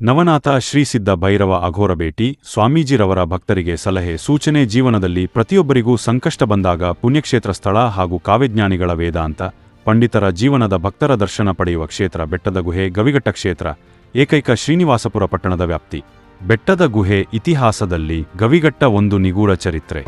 ನವನಾಥ ಶ್ರೀ ಸಿದ್ಧ ಭೈರವ ಅಘೋರ ಭೇಟಿ, ಸ್ವಾಮೀಜಿರವರ ಭಕ್ತರಿಗೆ ಸಲಹೆ ಸೂಚನೆ. ಜೀವನದಲ್ಲಿ ಪ್ರತಿಯೊಬ್ಬರಿಗೂ ಸಂಕಷ್ಟ ಬಂದಾಗ ಪುಣ್ಯಕ್ಷೇತ್ರ ಸ್ಥಳ ಹಾಗೂ ಕಾವ್ಯಜ್ಞಾನಿಗಳ ವೇದಾಂತ ಪಂಡಿತರ ಜೀವನದ ಭಕ್ತರ ದರ್ಶನ ಪಡೆಯುವ ಕ್ಷೇತ್ರ ಬೆಟ್ಟದ ಗುಹೆ. ಗವಿಘಟ್ಟ ಕ್ಷೇತ್ರ ಏಕೈಕ ಶ್ರೀನಿವಾಸಪುರ ಪಟ್ಟಣದ ವ್ಯಾಪ್ತಿ. ಬೆಟ್ಟದ ಗುಹೆ ಇತಿಹಾಸದಲ್ಲಿ ಗವಿಘಟ್ಟ ಒಂದು ನಿಗೂಢ ಚರಿತ್ರೆ.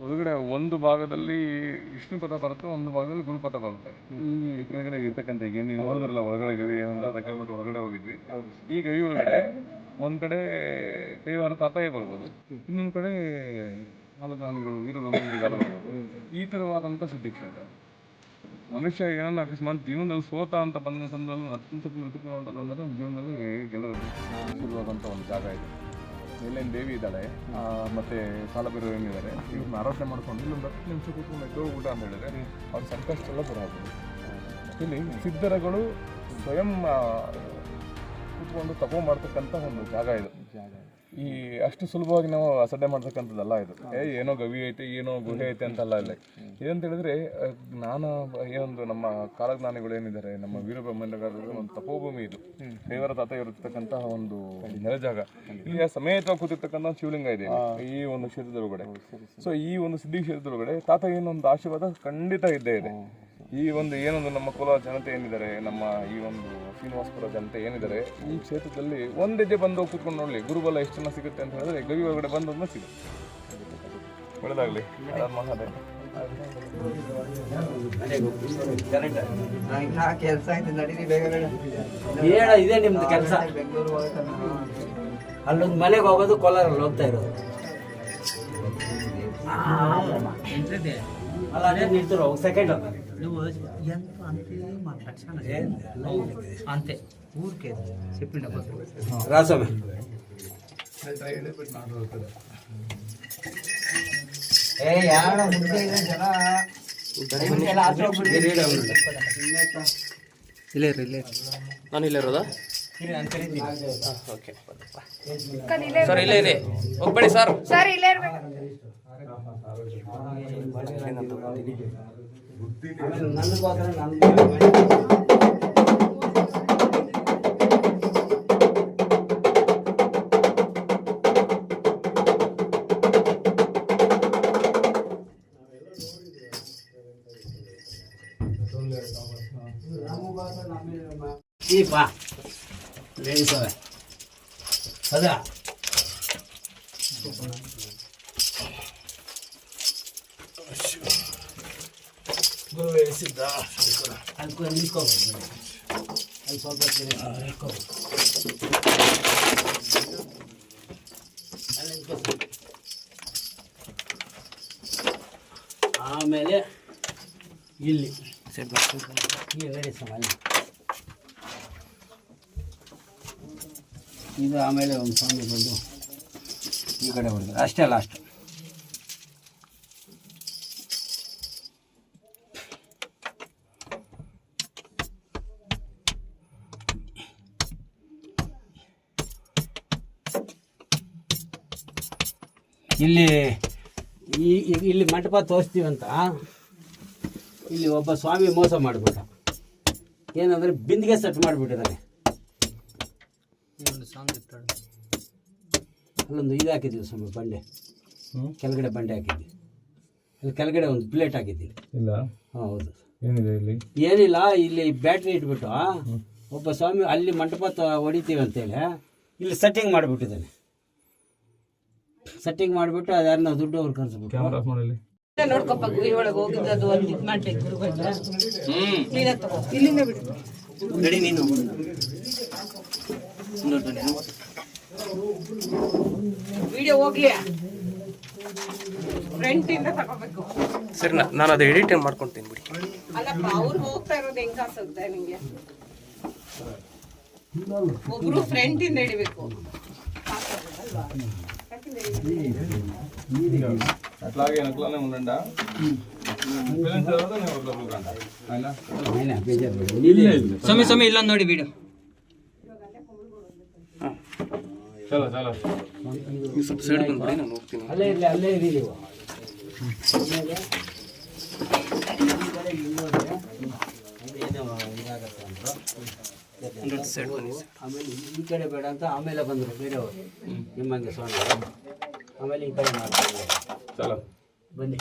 ಹೊರಗಡೆ ಒಂದು ಭಾಗದಲ್ಲಿ ವಿಷ್ಣು ಪಥ ಬರುತ್ತೆ, ಒಂದು ಭಾಗದಲ್ಲಿ ಗುರುಪಥ ಬರುತ್ತೆ. ಈ ಕೆಳಗಡೆ ಇರ್ತಕ್ಕಂಥ ಈಗ ನೀವು ನೋಡಿದ್ರಲ್ಲ ಹೊರಗಡೆ ಗವಿ ಕಿಲೋಮೀಟರ್ ಹೊರಗಡೆ ಹೋಗಿದ್ವಿ. ಈ ಗವಿ ಒಳಗಡೆ ಒಂದ್ ಕಡೆ ಕೈವಾರ ತಾತಾಯ ಬರ್ಬೋದು, ಇನ್ನೊಂದ್ ಕಡೆ ನಾಲ್ಕು ವೀರಬ್ರಹ್ಮಂಡಿಗಾಲ ಬರ್ಬೋದು. ಈ ಥರವಾದಂಥ ಸಿದ್ಧಕ್ಷೇತ್ರ. ಮನುಷ್ಯ ಏನನ್ನ ಅಕಸ್ಮಾತ್ ಜೀವನದಲ್ಲಿ ಸೋತ ಅಂತ ಬಂದ ಸಂದರ್ಭದಲ್ಲಿ ಅತ್ಯಂತ ಬಂದರೆ ಜೀವನದಲ್ಲಿ ಗೆಲ್ಲೋದು ಶುರುವಾದಂಥ ಒಂದು ಜಾಗ ಇದೆ. ಇಲ್ಲೇನು ದೇವಿ ಇದ್ದಾಳೆ, ಮತ್ತೆ ಸಾಲಬೀರು ಏನಿದ್ದಾರೆ, ಇವ್ರನ್ನ ಆರಾಧನೆ ಮಾಡ್ಕೊಂಡು ಇಲ್ಲೊಂದು 10 ನಿಮಿಷ ಕೂತ್ಕೊಂಡು ಎದ್ದೋ ಊಟ ಅಂತ ಹೇಳಿದ್ರೆ ಅವ್ರ ಸಂಕಷ್ಟ ಎಲ್ಲ ದೂರ ಆಗ್ಬೋದು. ಇಲ್ಲಿ ಸಿದ್ಧರುಗಳು ಸ್ವಯಂ ಕೂತ್ಕೊಂಡು ತಪೋ ಮಾಡ್ತಕ್ಕಂಥ ಒಂದು ಜಾಗ ಇದು. ಈ ಅಷ್ಟು ಸುಲಭವಾಗಿ ನಾವು ಅಸಡ್ಡೆ ಮಾಡ್ತಕ್ಕಂಥದ್ದಲ್ಲ ಇದು. ಏನೋ ಗವಿ ಐತೆ, ಏನೋ ಗುಹೆ ಐತೆ ಅಂತಲ್ಲ. ಇಲ್ಲ ಏನಂತ ಹೇಳಿದ್ರೆ ಏನೊಂದು ನಮ್ಮ ಕಾಲಜ್ಞಾನಿಗಳು ಏನಿದ್ದಾರೆ, ನಮ್ಮ ವೀರಬ್ರಹ್ಮಣ್ಯಗಾರರು ಒಂದು ತಪೋಭೂಮಿ ಇದು. ಕೈವಾರ ತಾತ ಇರತಕ್ಕಂತಹ ಒಂದು ನೆಲ ಜಾಗ. ಇಲ್ಲಿ ಸಮೇತವಾಗಿ ಕೂತಿರ್ತಕ್ಕಂಥ ಶಿವಲಿಂಗ ಇದೆ ಈ ಒಂದು ಕ್ಷೇತ್ರದೊಳಗಡೆ. ಸೊ ಈ ಒಂದು ಸಿದ್ಧಿ ಕ್ಷೇತ್ರದೊಳಗಡೆ ತಾತ ಏನೊಂದು ಆಶೀರ್ವಾದ ಖಂಡಿತ ಇದ್ದೇ ಇದೆ. ಈ ಒಂದು ಏನೊಂದು ನಮ್ಮ ಕೋಲಾರ ಜನತೆ ಏನಿದ್ದಾರೆ, ನಮ್ಮ ಈ ಒಂದು ಶ್ರೀನಿವಾಸಪುರ ಜನತೆ ಏನಿದ್ದಾರೆ, ಈ ಕ್ಷೇತ್ರದಲ್ಲಿ ಒಂದು ಹೆಜ್ಜೆ ಬಂದು ಕೂತ್ಕೊಂಡು ನೋಡಲಿ ಗುರುಬಲ ಎಷ್ಟು ಜನ ಸಿಗುತ್ತೆ ಅಂತ ಹೇಳಿದ್ರೆ ಗವಿ ಒಳಗಡೆ ಬಂದೊಂದು ಸಿಗುತ್ತೆ. ಒಳ್ಳೆದಾಗಲಿ. ಕೆಲಸ ಇದೆ ನಿಮ್ದು ಕೆಲಸ. ಅಲ್ಲೊಂದು ಮನೆಗೆ ಹೋಗೋದು, ಕೋಲಾರಲ್ಲಿ ಹೋಗ್ತಾ ಇರೋದು. ಅಲ್ಲ ಅದೇ ನಿಲ್ತಿರೋ ಸೆಕೆಂಡ್ అంతే ఊరికే చెప్పిండ రాసమే ఏ యాడ ముందే జన ಇಲ್ಲ ನಾನು ಇಲ್ಲೇ ಇರೋದಾ? ಓಕೆ ಸರ್ ಇಲ್ಲೇ ಇದೆ ಹೋಗ್ಬೇಡಿ ಸರ್. ಸರ್ ಇಲ್ಲೇ ಇರ್ಬೇಕು. ಈ ಬಾ ಲೇಡಿಸವೆ ಅದ ಅದಕ್ಕೆ ನಿಂತ್ಕೋಬೇಕು ಅಲ್ಲಿ ಸ್ವಲ್ಪ ನಿಂತ್ಕೋಬೇಕು ಅಲ್ಲಿ ನಿಂತ್ಕೋಬೇಕು. ಆಮೇಲೆ ಇಲ್ಲಿ ಲೇಡಿಸವ ಅಲ್ಲಿ ಇದು ಆಮೇಲೆ ಒಂದು ಸ್ವಾಮಿ ಬಂದು ಈ ಕಡೆ ಹೊಡೆದ್ರು ಅಷ್ಟೇ ಲಾಸ್ಟ್. ಇಲ್ಲಿ ಇಲ್ಲಿ ಮಂಟಪ ತೋರಿಸ್ತೀವಂತ ಇಲ್ಲಿ ಒಬ್ಬ ಸ್ವಾಮಿ ಮೋಸ ಮಾಡಿಬಿಟ್ಟ. ಏನಂದರೆ ಬಿಂದಿಗೆ ಸೆಟ್ ಮಾಡಿಬಿಟ್ಟಿದ್ದಾನೆ. ಅಲ್ಲೊಂದು ಇದು ಹಾಕಿದ್ದೀವಿ ಸ್ವಾಮಿ ಬಂಡೆ, ಕೆಳಗಡೆ ಬಂಡೆ ಹಾಕಿದ್ವಿ. ಅಲ್ಲಿ ಕೆಳಗಡೆ ಒಂದು ಪ್ಲೇಟ್ ಹಾಕಿದ್ದೀವಿ. ಇಲ್ಲ ಹೌದು ಏನಿದೆ ಇಲ್ಲಿ? ಏನಿಲ್ಲ, ಇಲ್ಲಿ ಬ್ಯಾಟ್ರಿ ಇಟ್ಬಿಟ್ಟು ಒಬ್ಬ ಸ್ವಾಮಿ ಅಲ್ಲಿ ಮಂಟಪ ಹೊಡಿತೀವಿ ಅಂತೇಳಿ ಇಲ್ಲಿ ಸೆಟ್ಟಿಂಗ್ ಮಾಡಿಬಿಟ್ಟಿದ್ದಾನೆ. ಸೆಟ್ಟಿಂಗ್ ಮಾಡಿಬಿಟ್ಟು ಅದಾರನ್ನ ದುಡ್ಡು ಅವ್ರು ಕರ್ಸ್ಬಿಟ್ಟು ಕ್ಯಾಮ್ರಾ ಆಫ್ ಮಾಡಿ. ನೋಡ್ಕೊಪ್ಪ ಗುಹೆ ಒಳಗೆ ಹೋಗಿದ್ದು ಒಂದು ಇದು ಮಾಡ್ಬೇಕು ಗುರುಗಳನ್ನ ಕ್ಲೀನಾಗಿ ತಗೋ ಇಲ್ಲಿಂದ ಬಿಡು ರೆಡಿ ನೀನು ವಿಡಿಯೋ ಹೋಗ್ಲಿ ಫ್ರಂಟ್ ಇಂದ ತಗೋಬೇಕು. ಸರಿ ನಾನು ಅದು ಎಡಿಟ್ ಮಾಡ್ಕೊಳ್ತೀನಿ ಬಿಡಿ. ಅಲ್ಲಪ್ಪ ಅವ್ರು ಹೋಗ್ತಾ ಇರೋದು ಹೆಂಗ್ ಕಾಣಿಸುತ್ತೆ ನಿಂಗೆ? ಒಬ್ರು ಫ್ರಂಟ್ ಇಂದ ಹಿಡಿಬೇಕು. అట్లాగే అట్లానే ఉండండి ಸಮಯ ಸಮಯ ಇಲ್ಲ ನೋಡಿ ವಿಡಿಯೋ. ಚಲೋ ಚಲೋ ನೀವು ಸ್ವಲ್ಪ ಸೈಡ್ ಬಂದ್ಬಿಡಿ, ನಾನು ಹೋಗ್ತೀನಿ. ಅಲ್ಲೇ ಇರಲಿ, ಅಲ್ಲೇ ಇರಿ ನೀವು. ಸೈಡ್ ಬನ್ನಿ ಸರ್. ಆಮೇಲೆ ಈ ಕಡೆ ಬೇಡ ಅಂತ ಆಮೇಲೆ ಬಂದರು ಬೇರೆಯವರು ನಿಮ್ಮಂಗೆ ಸ್ವಾಮಿ. ಆಮೇಲೆ ಈ ಕಡೆ ಮಾಡ್ತಾರೆ ಚಲೋ ಬನ್ನಿ.